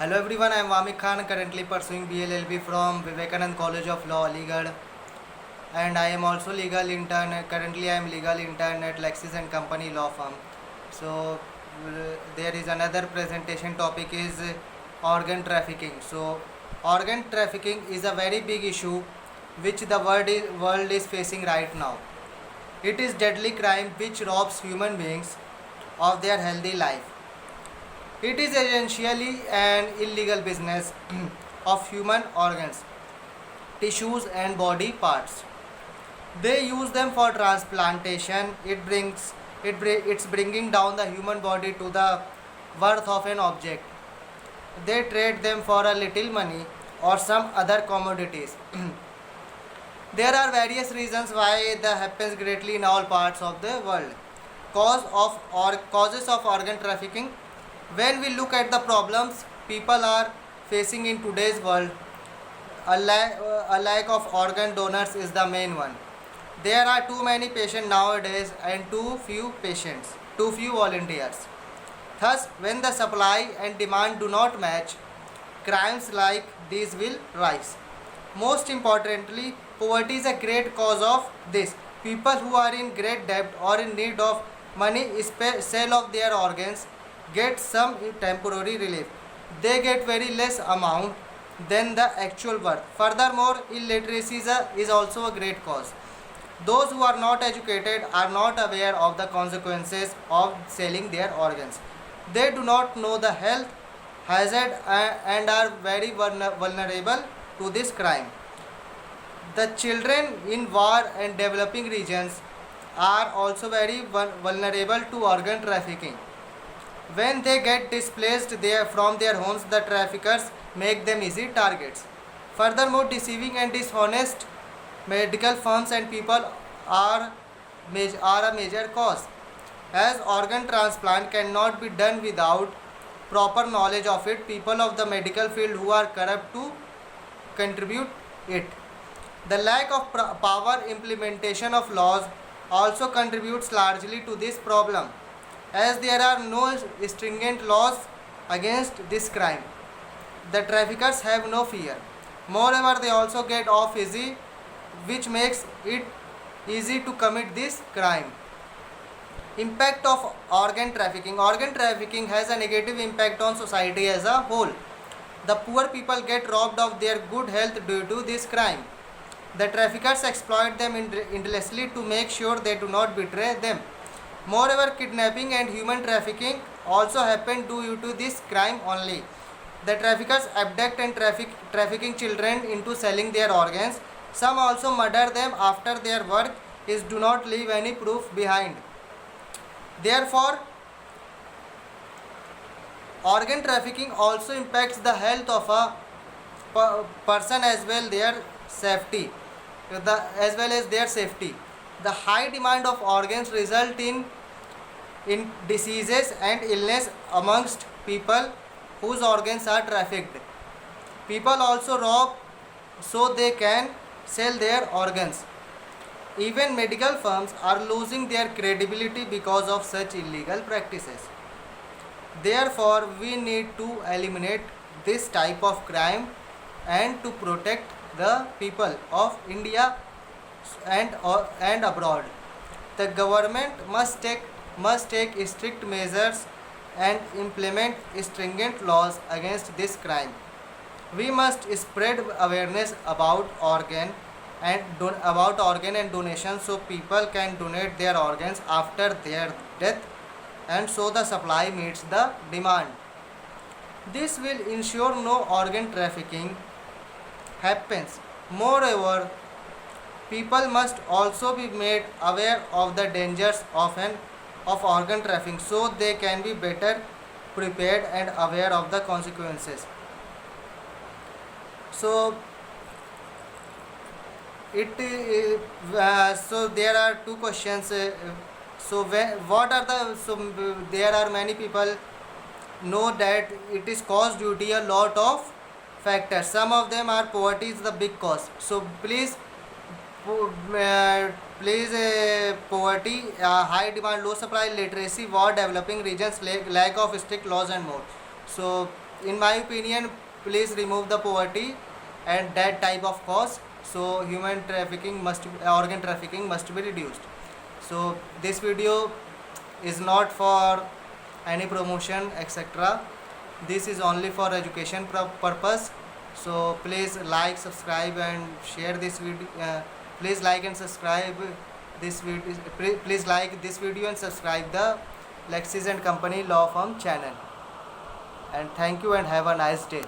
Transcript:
Hello everyone, I am Vamik Khan, currently pursuing BLLB from Vivekanand College of Law, Aligarh, and I am also legal intern. Currently, I am legal intern at Lexis and Company Law Firm. So there is another presentation topic is organ trafficking. Organ trafficking is a very big issue which the world is facing right now. It is deadly crime which robs human beings of their healthy life. It is essentially an illegal business of human organs, tissues, and body parts. They use them for transplantation. It's bringing down the human body to the worth of an object. They trade them for a little money or some other commodities. There are various reasons why that happens greatly in all parts of the world. Causes of organ trafficking. When we look at the problems people are facing in today's world, a lack of organ donors is the main one. There are too many patients nowadays and too few volunteers. Thus, when the supply and demand do not match, crimes like these will rise. Most importantly, poverty is a great cause of this. People who are in great debt or in need of money sale of their organs get some temporary relief. They get very less amount than the actual worth. Furthermore, illiteracy is also a great cause. Those who are not educated are not aware of the consequences of selling their organs. They do not know the health hazard and are very vulnerable to this crime. The children in war and developing regions are also very vulnerable to organ trafficking. When they get displaced from their homes, the traffickers make them easy targets. Furthermore, deceiving and dishonest medical firms and people are a major cause. As organ transplant cannot be done without proper knowledge of it, people of the medical field who are corrupt to contribute it. The lack of power implementation of laws also contributes largely to this problem, as there are no stringent laws against this crime. The traffickers have no fear. Moreover, they also get off easy, which makes it easy to commit this crime. Impact of organ trafficking. Organ trafficking has a negative impact on society as a whole. The poor people get robbed of their good health due to this crime. The traffickers exploit them endlessly to make sure they do not betray them. Moreover, kidnapping and human trafficking also happen due to this crime only. The traffickers abduct and trafficking children into selling their organs. Some also murder them after their work is do not leave any proof behind. Therefore, organ trafficking also impacts the health of a person as well as their safety. The high demand of organs result in diseases and illness amongst people whose organs are trafficked. People also rob so they can sell their organs. Even medical firms are losing their credibility because of such illegal practices. Therefore, we need to eliminate this type of crime and to protect the people of India and abroad. The government must take strict measures and implement stringent laws against this crime. We must spread awareness about organ and donation so people can donate their organs after their death, and so the supply meets the demand. This will ensure no organ trafficking happens. Moreover, people must also be made aware of the dangers of organ trafficking so they can be better prepared and aware of the consequences. So so there are two questions. There are many people know that it is caused due to a lot of factors. Some of them are poverty is the big cause. So poverty, high demand, low supply, literacy, war, developing regions, lack of strict laws and more. So in my opinion, please remove the poverty and that type of cause, so human trafficking must, organ trafficking must be reduced. So this video is not for any promotion etc. This is only for education purpose. So please like, subscribe and share this video. Please like and subscribe this video. Please like this video and subscribe the Lexis and Company Law Firm channel. And thank you and have a nice day.